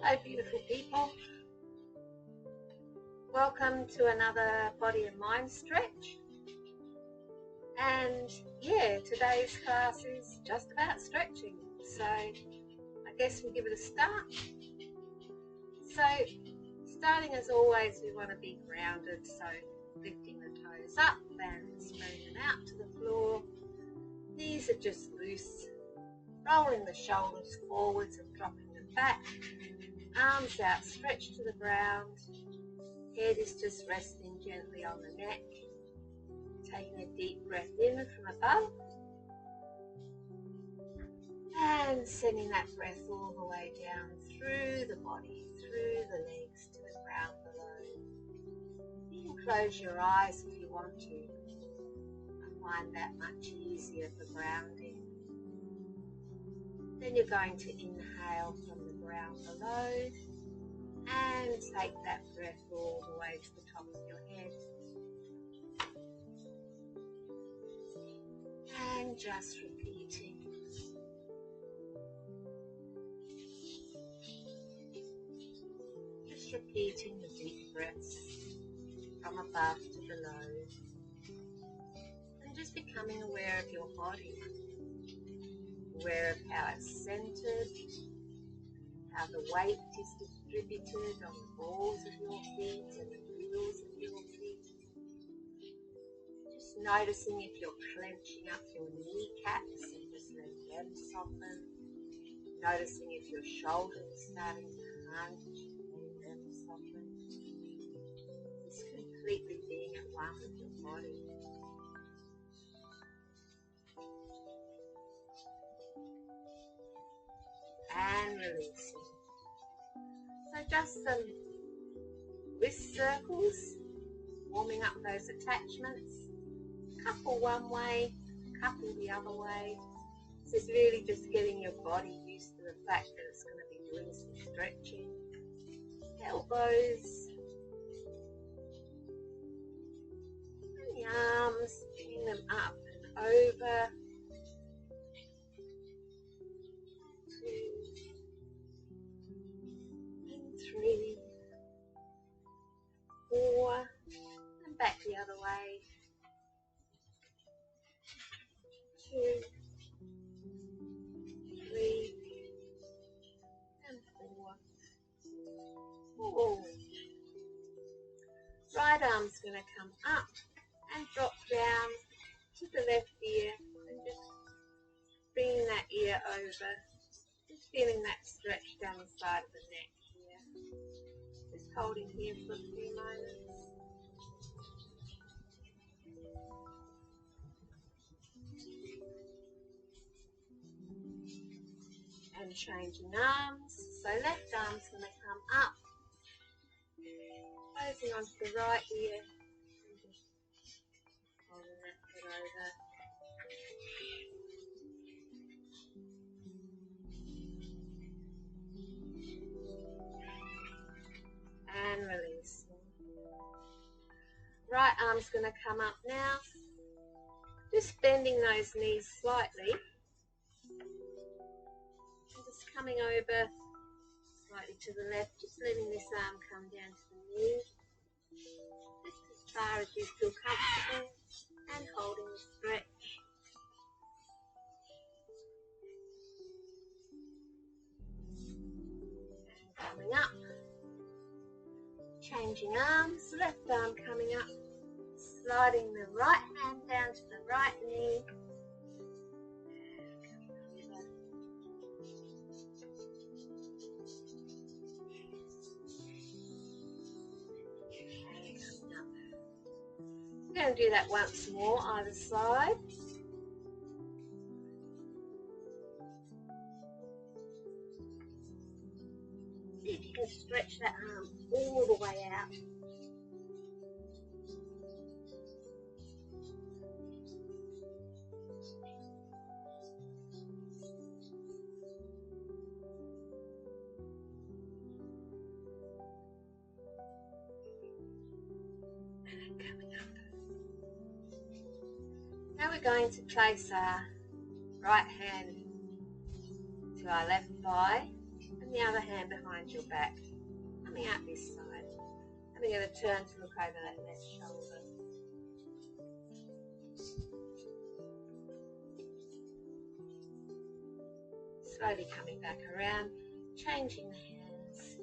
Hello beautiful people, welcome to another body and mind stretch. And yeah, today's class is just about stretching, so I guess we'll give it a start. So starting as always, we want to be grounded, so lifting the toes up and spreading them out to the floor. Knees are just loose, rolling the shoulders forwards and dropping them back. Arms out, stretched to the ground. Head is just resting gently on the neck. Taking a deep breath in from above. And sending that breath all the way down through the body, through the legs to the ground below. You can close your eyes if you want to. I find that much easier for grounding. Then you're going to inhale from the ground below and take that breath all the way to the top of your head. And just repeating. Just repeating the deep breaths from above to below. And just becoming aware of your body. Aware of how it's centered, how the weight is distributed on the balls of your feet and the wheels of your feet. Just noticing if you're clenching up your kneecaps and just letting them soften. Noticing if your shoulders are starting to hunch and letting them soften. Just completely being at one with your body. And releasing. So just some wrist circles, warming up those attachments. Couple one way, couple the other way. This is really just getting your body used to the fact that it's going to be doing some stretching. Elbows. And the arms, bringing them up and over. 2 and 3, 4, and back the other way. 2, 3, and 4. Forward. Right arm's going to come up and drop down to the left ear and just bringing that ear over. Just feeling that stretch down the side of the neck here. Just holding here for a few moments. And changing arms. So left arm's going to come up, closing onto the right ear, and just holding that head over. And releasing. Right arm's going to come up now. Just bending those knees slightly. And just coming over slightly to the left, just letting this arm come down to the knee. Just as far as you feel comfortable and holding the stretch. And coming up. Changing arms, left arm coming up, sliding the right hand down to the right knee, and coming up. We're going to do that once more, either side. See if you can stretch that arm all the way out. And coming up. Now we're going to place our right hand to our left thigh and the other hand behind your back, coming out this side. And we're going to turn to look over that left shoulder. Slowly coming back around, changing the hands.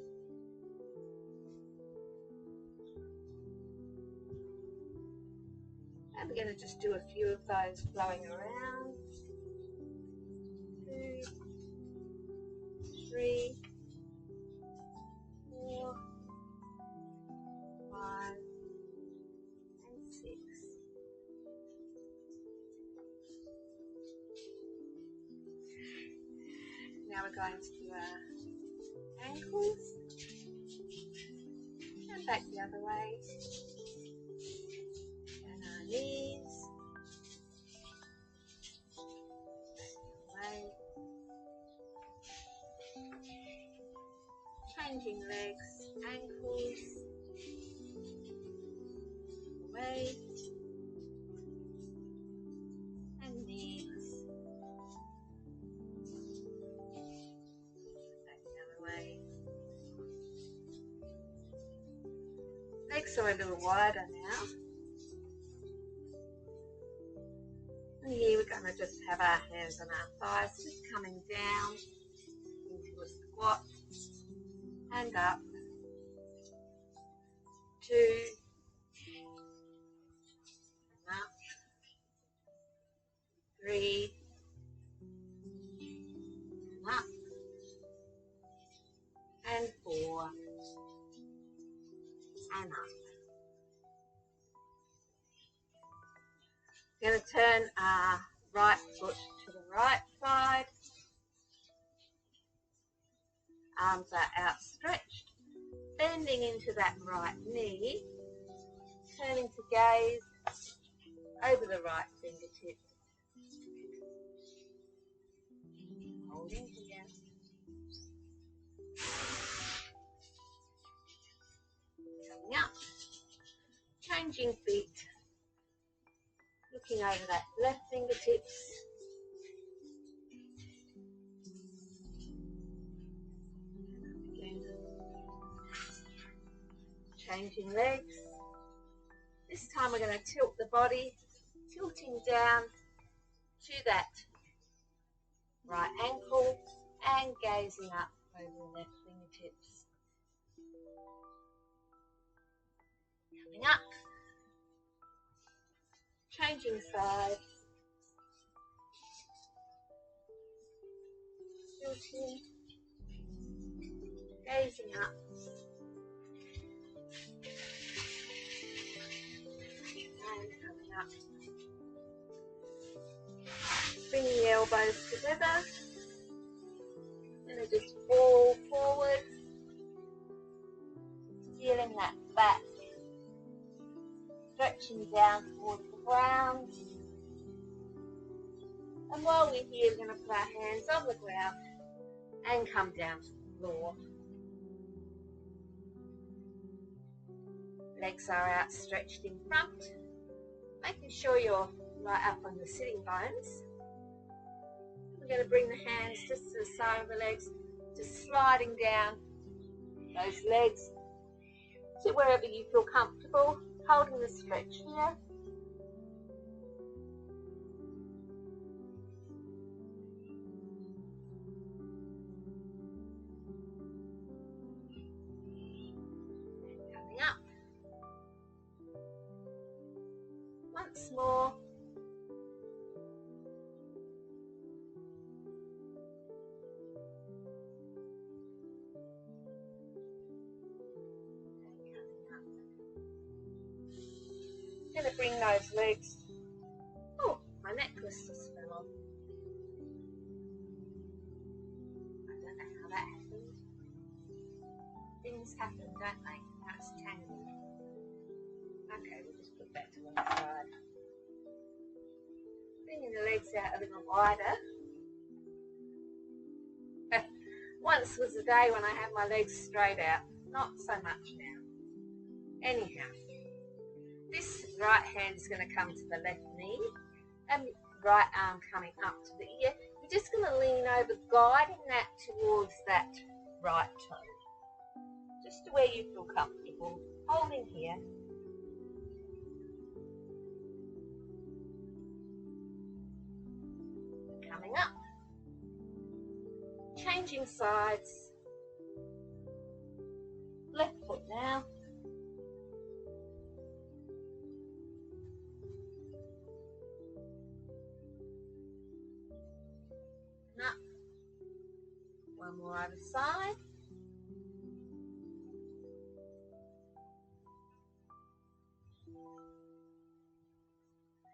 And we're going to just do a few of those flowing around. 2, 3, 4, 5, and 6. Now we're going to do our ankles and back the other way, and our knees, back the other way, changing legs, ankles, away, and knees. Legs are a little wider now. And here we're going to just have our hands on our thighs, just coming down into a squat and up. 2, and up. 3, and up. And 4, and up. We're going to turn our right foot to the right side. Arms are outstretched, bending into that right knee, turning to gaze over the right fingertip. Holding here. Coming up. Changing feet. Looking over that left fingertips. Again. Changing legs. This time we're going to tilt the body, tilting down to that right ankle and gazing up over the left fingertips. Coming up. Changing sides. Tilting. Gazing up. And coming up. Bringing the elbows together. And just fall forward. Feeling that back. Stretching down towards the ground. And while we're here, we're going to put our hands on the ground and come down to the floor. Legs are outstretched in front, making sure you're right up on the sitting bones. We're going to bring the hands just to the side of the legs, just sliding down those legs to wherever you feel comfortable, holding the stretch here. Coming up. Once more. I'm going to bring those legs. Oh, my necklace just fell off. I don't know how that happened. Things happen, don't they? Now it's tangled. Okay, we'll just put that to one side. Bringing the legs out a little wider. Once was a day when I had my legs straight out. Not so much now. Anyhow. This right hand is going to come to the left knee and right arm coming up to the ear. You're just going to lean over, guiding that towards that right toe, just to where you feel comfortable, holding here. Coming up, changing sides, left foot now, and up, one more other side,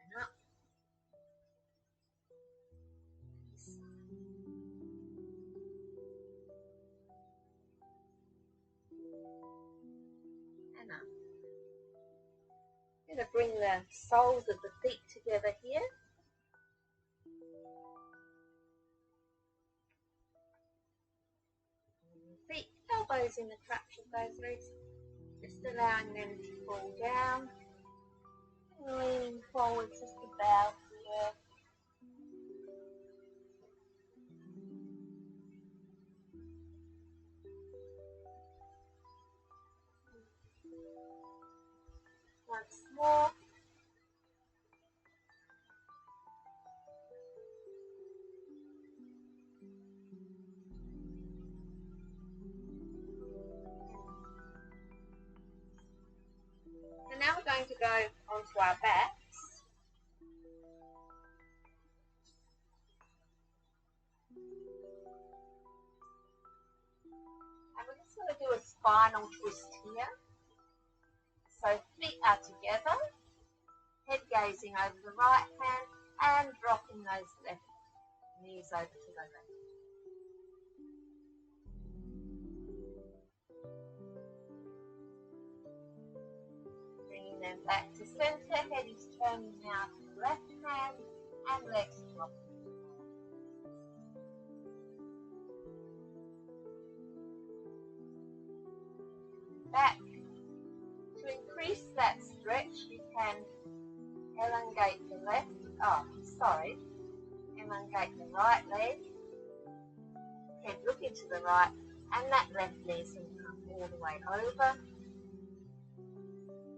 and up, and up. I'm going to bring the soles of the feet together here. Feet, elbows in the crotch of those legs, just allowing them to fall down, and leaning forward just about here. Once more. And now we're going to go onto our backs. And we're just going to do a spinal twist here. So feet are together, head gazing over the right hand and dropping those left knees over to the left. Bringing them back to center, head is turning now to the left hand and legs dropping. Back. To increase that stretch, you can elongate the elongate the right leg, head looking to the right, and that left knee is going to come all the way over.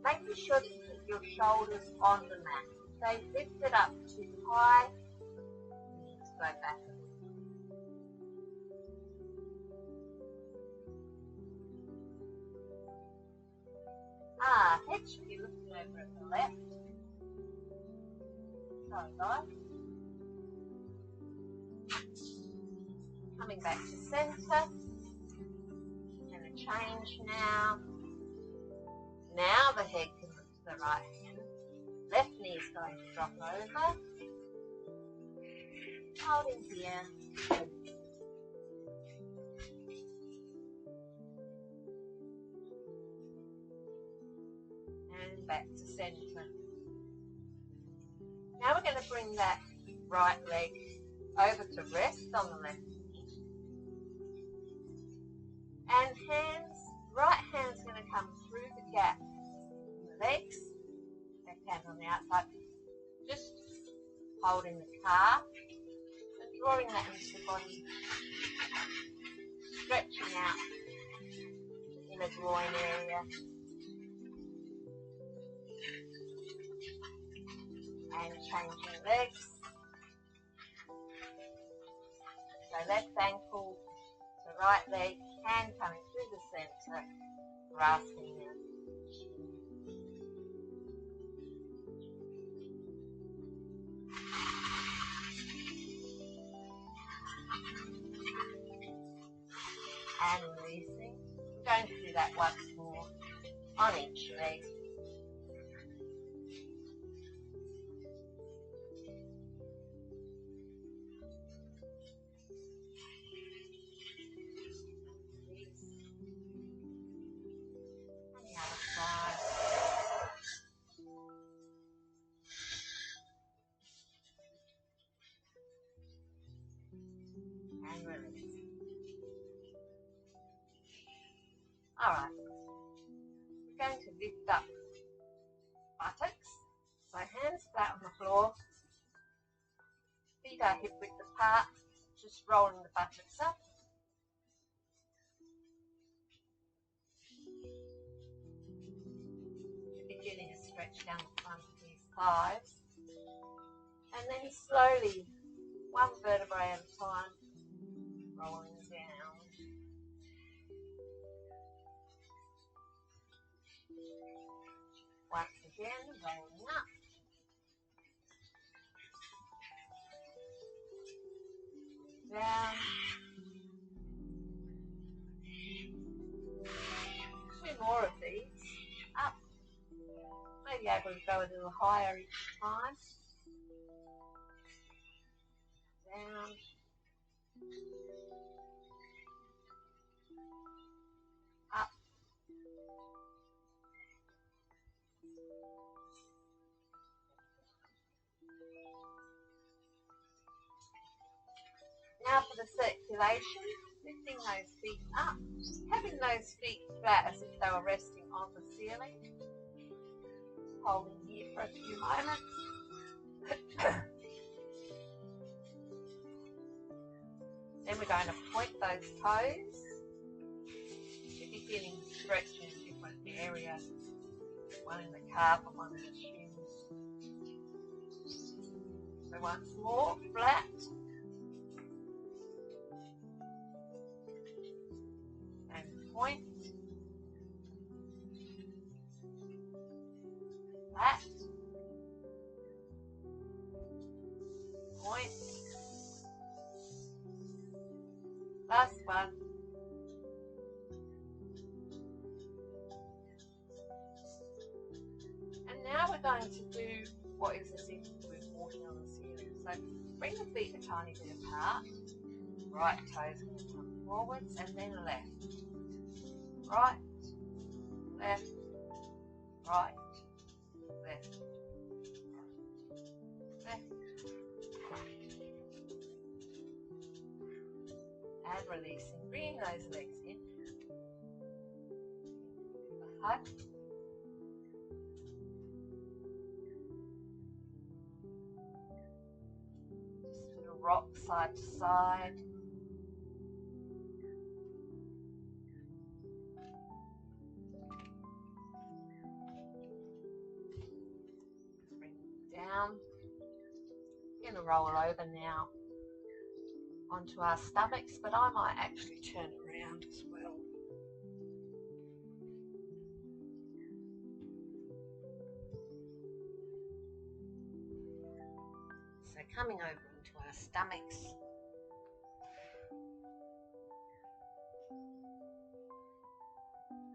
Making sure that you keep your shoulders on the mat. If they lift it up too high, you need to go back a little. Head should be looking over at the left. Sorry guys. Coming back to centre. Going to change now. Now the head can look to the right hand. Left knee is going to drop over. Holding here. And back to centre. Now we're going to bring that right leg over to rest on the left knee. And right hand's going to come through the gap in the legs, left hand on the outside, just holding the calf and drawing that into the body, stretching out in the groin area. And changing legs. So left ankle to right leg, hand coming through the centre, grasping the shin. And releasing. We're going to do that once more on each leg. And release. Alright, we're going to lift up buttocks, so hands flat on the floor, feet are hip width apart, just rolling the buttocks up, stretch down the front of these thighs. And then slowly, one vertebrae at a time, rolling down. Once again, rolling up. Down. 2 more of these. Up. Maybe able to go a little higher each time. Down. Up. Now for the circulation, lifting those feet up, having those feet flat as if they were resting on the ceiling. Holding here for a few moments. Then we're going to point those toes. Should be feeling stretched in a different area. One in the calf and one in the shins. So once more, flat. And point. Flat. Point. Last one. And now we're going to do what is as if we're walking on the ceiling. So bring the feet a tiny bit apart. Right toes going to come forwards and then left. Right, left, right, left, left. And releasing, bringing those legs in. A hug. Just a little rock side to side. Bring it down. We're going to roll over now onto our stomachs, but I might actually turn around as well. So coming over onto our stomachs.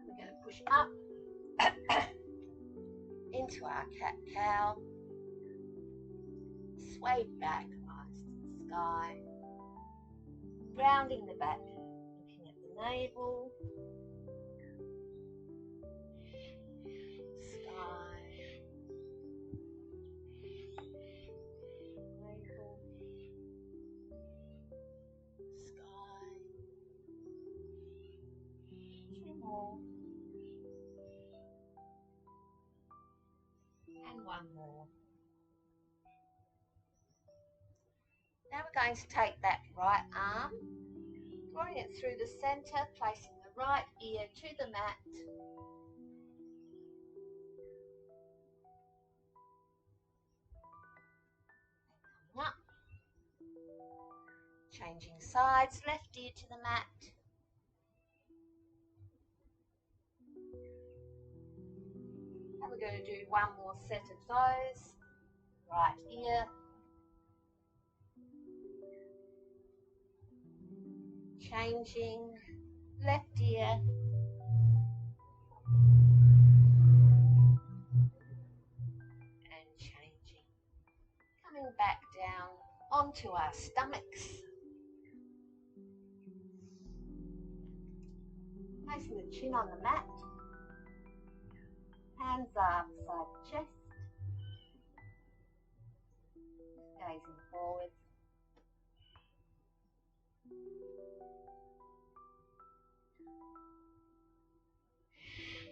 We're going to push up into our cat-cow. Sway back, eyes to the sky. Rounding the back, looking at the navel, sky, navel, sky, 2 more, and 1 more. Now we're going to take that right arm, drawing it through the centre, placing the right ear to the mat. Coming up. Changing sides, left ear to the mat. And we're going to do 1 more set of those. Right ear. Changing, left ear, and changing. Coming back down onto our stomachs. Placing the chin on the mat. Hands are beside the chest. Gazing forward.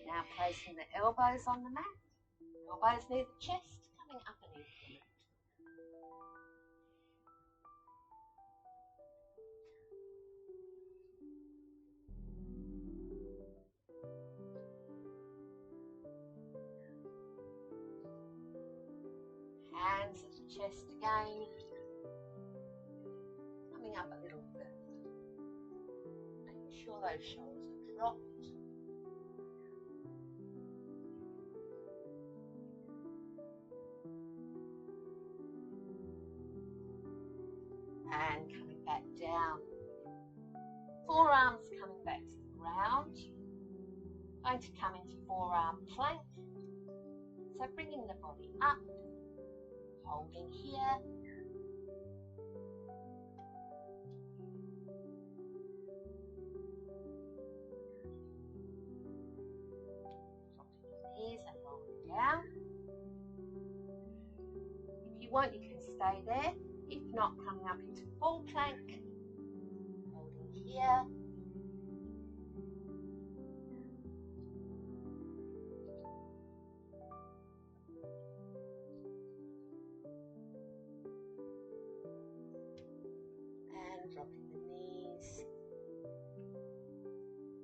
Now placing the elbows on the mat, elbows near the chest, coming up and into the mat. chest again. Coming up a little further. Making sure those shoulders are dropped. And coming back down. Forearms coming back to the ground. Going to come into forearm plank. So bringing the body up, holding here. Dropping the knees and rolling down. If you want, you can stay there. If not, coming up into full plank, holding here. And dropping the knees.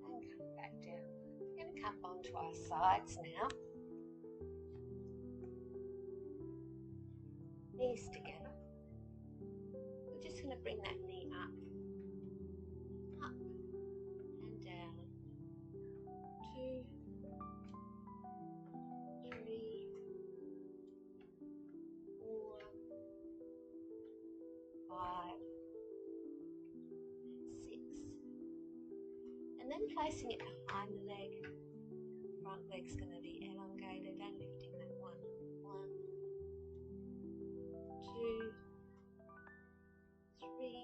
And coming back down. We're going to come onto our sides now. Knees together. We're just going to bring that knee up and down. 2, 3, 4, 5, and 6. And then placing it behind the leg. Front leg's going to be elongated and lifting that 1, 2, 3,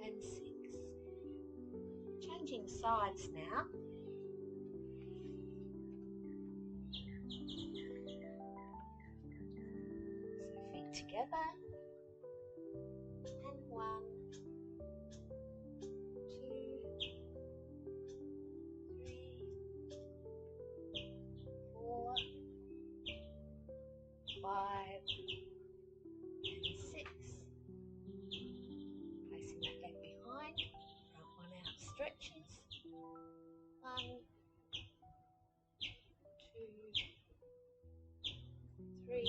5, and 6. Changing sides now. So feet together. And 1, 2, 3, 4, 5, and 6. Placing that leg behind, front one out, stretches. 1, 2, 3,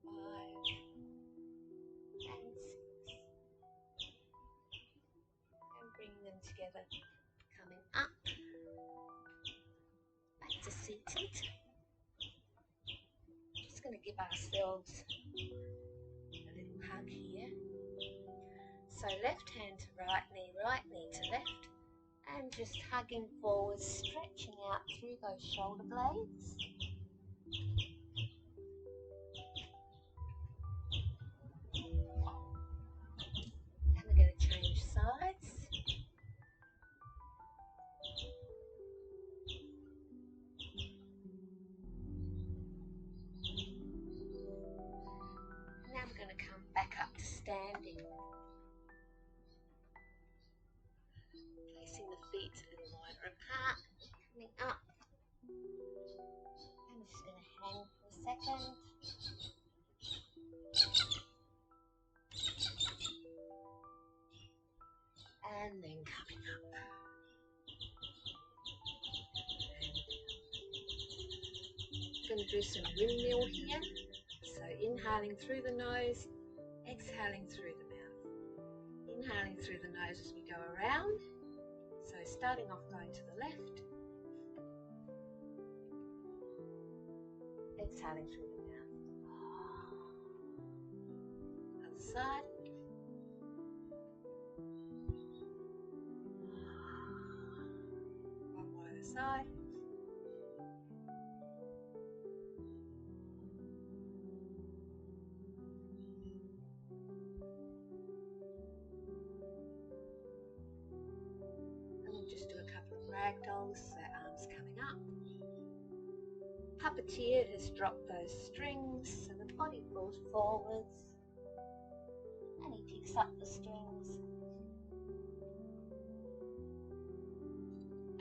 4, 5, and 6. And bringing them together, coming up, back to seated. Just going to give ourselves a little hug here. So left hand to right knee to left, and just hugging forward, stretching out through those shoulder blades. And we're going to change sides. Now we're going to come back up to standing. Placing the feet a little wider apart, coming up. And we're just going to hang for a second. And then coming up. Going to do some windmill here. So inhaling through the nose, exhaling through the mouth. Inhaling through the nose as we go around. So starting off going to the left. Exhaling through the mouth. Other side. One more other side. Just do a couple of ragdolls, so arms coming up. Puppeteer has dropped those strings, so the body falls forwards, and he picks up the strings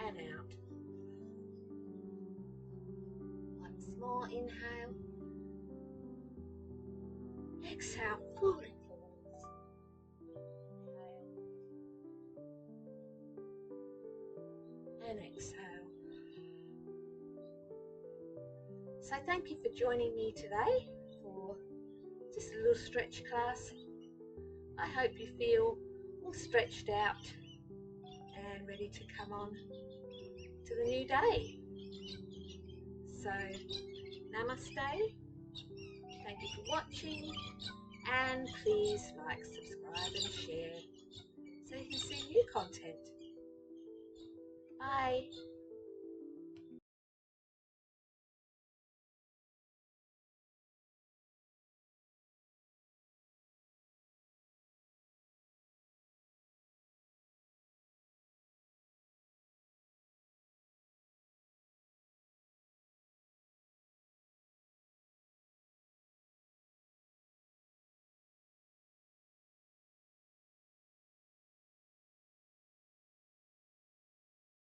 and out. Once more, inhale, exhale, falling forwards. Inhale, and exhale. So thank you for joining me today for just a little stretch class. I hope you feel all stretched out and ready to come on to the new day. So namaste, thank you for watching, and please like, subscribe and share so you can see new content. Bye.